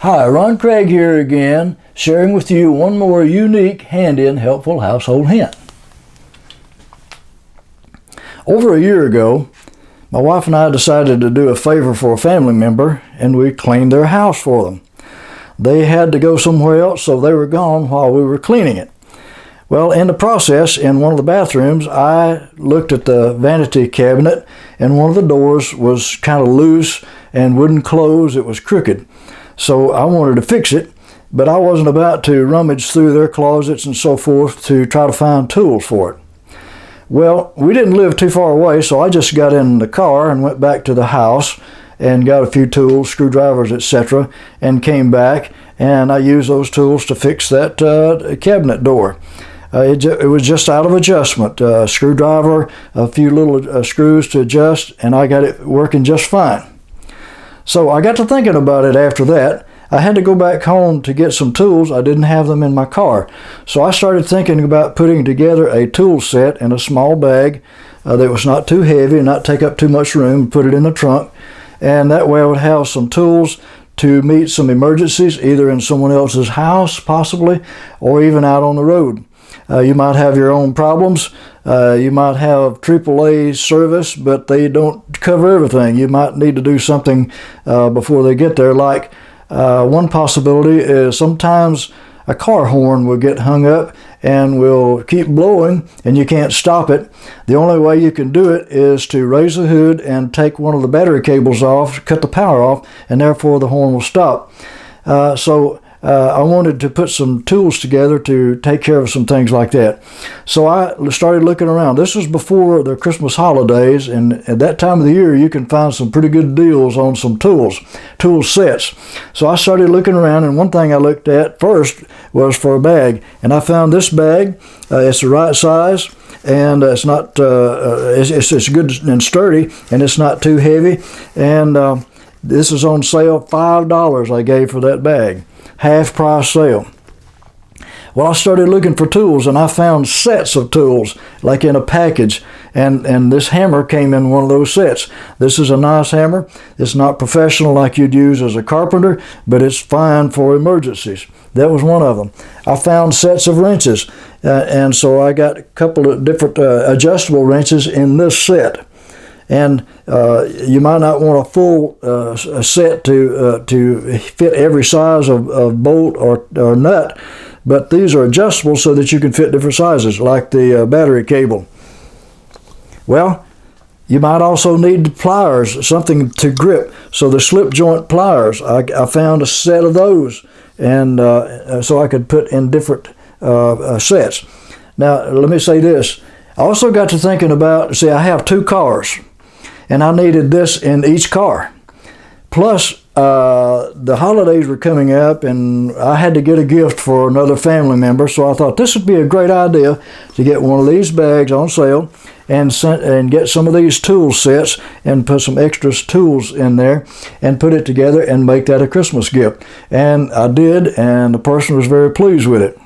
Hi, Ron Craig here again, sharing with you one more unique, handy, and helpful household hint. Over a year ago, my wife and I decided to do a favor for a family member, and we cleaned their house for them. They had to go somewhere else, so they were gone while we were cleaning it. Well, in the process, in one of the bathrooms, I looked at the vanity cabinet, and one of the doors was kind of loose and wouldn't close. It was crooked. So I wanted to fix it, but I wasn't about to rummage through their closets and so forth to try to find tools for it. Well, we didn't live too far away, so I just got in the car and went back to the house and got a few tools, screwdrivers, etc., and came back, and I used those tools to fix that cabinet door. It was just out of adjustment. Screwdriver, a few little screws to adjust, and I got it working just fine. So I got to thinking about it after that. I had to go back home to get some tools. I didn't have them in my car. So I started thinking about putting together a tool set in a small bag that was not too heavy and not take up too much room, put it in the trunk. And that way I would have some tools to meet some emergencies, either in someone else's house, possibly, or even out on the road. You might have your own problems. You might have AAA service, but they don't cover everything. You might need to do something before they get there. Like one possibility is sometimes a car horn will get hung up and will keep blowing and you can't stop it. The only way you can do it is to raise the hood and take one of the battery cables off, cut the power off, and therefore the horn will stop. I wanted to put some tools together to take care of some things like that. So I started looking around. This was before the Christmas holidays, and at that time of the year you can find some pretty good deals on some tool sets. So I started looking around, and one thing I looked at first was for a bag, and I found this bag. It's the right size, and it's not it's good and sturdy, and it's not too heavy, and this is on sale. $5 I gave for that bag. Half price sale. Well, I started looking for tools, and I found sets of tools, like in a package, and this hammer came in one of those sets. This is a nice hammer. It's not professional like you'd use as a carpenter, but it's fine for emergencies. That was one of them. I found sets of wrenches, and so I got a couple of different adjustable wrenches in this set. And you might not want a full set to fit every size of bolt or nut, but these are adjustable so that you can fit different sizes, like the battery cable. Well, you might also need pliers, something to grip. So the slip joint pliers, I found a set of those, and so I could put in different sets. Now, let me say this. I also got to thinking about, see, I have two cars, and I needed this in each car. Plus, the holidays were coming up, and I had to get a gift for another family member, so I thought this would be a great idea to get one of these bags on sale and get some of these tool sets and put some extra tools in there and put it together and make that a Christmas gift. And I did, and the person was very pleased with it.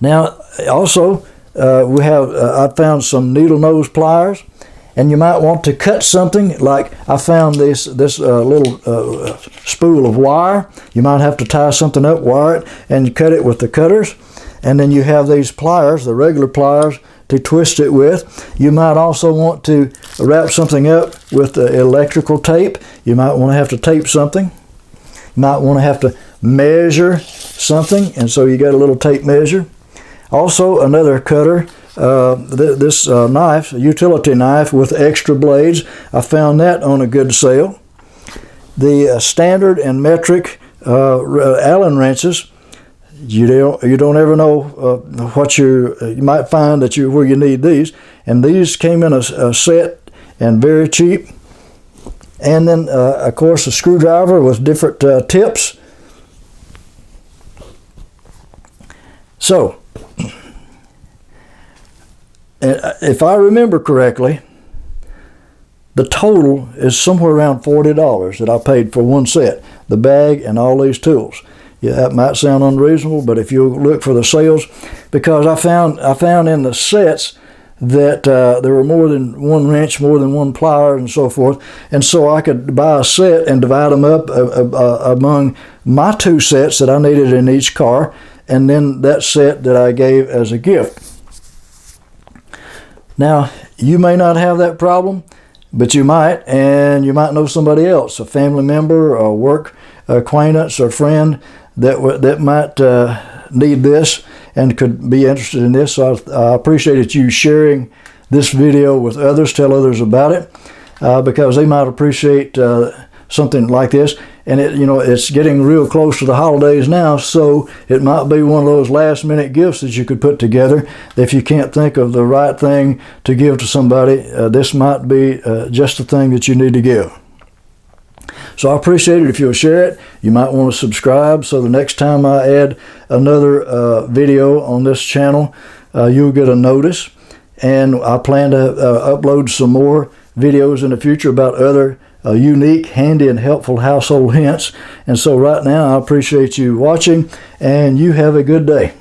Now, also, I found some needle nose pliers. And you might want to cut something, like I found this little spool of wire. You might have to tie something up, wire it, and cut it with the cutters. And then you have these pliers, the regular pliers, to twist it with. You might also want to wrap something up with electrical tape. You might want to have to tape something. You might want to have to measure something, and so you got a little tape measure. Also, another cutter. This knife, a utility knife with extra blades, I found that on a good sale. The standard and metric Allen wrenches, you don't ever know what you might find where you need these, and these came in a set and very cheap. And then of course a screwdriver with different tips. So, if I remember correctly, the total is somewhere around $40 that I paid for one set, the bag and all these tools. Yeah, that might sound unreasonable, but if you look for the sales, because I found in the sets that there were more than one wrench, more than one plier, and so forth. And so I could buy a set and divide them up among my 2 sets that I needed in each car, and then that set that I gave as a gift. Now, you may not have that problem, but you might, and you might know somebody else, a family member, a work acquaintance, or friend that might need this and could be interested in this. So I appreciate you sharing this video with others. Tell others about it because they might appreciate something like this. And it's getting real close to the holidays now, so it might be one of those last-minute gifts that you could put together. If you can't think of the right thing to give to somebody, this might be just the thing that you need to give. So I appreciate it if you'll share it. You might want to subscribe so the next time I add another video on this channel, you'll get a notice. And I plan to upload some more videos in the future about other unique, handy, and helpful household hints. And so right now, I appreciate you watching, and you have a good day.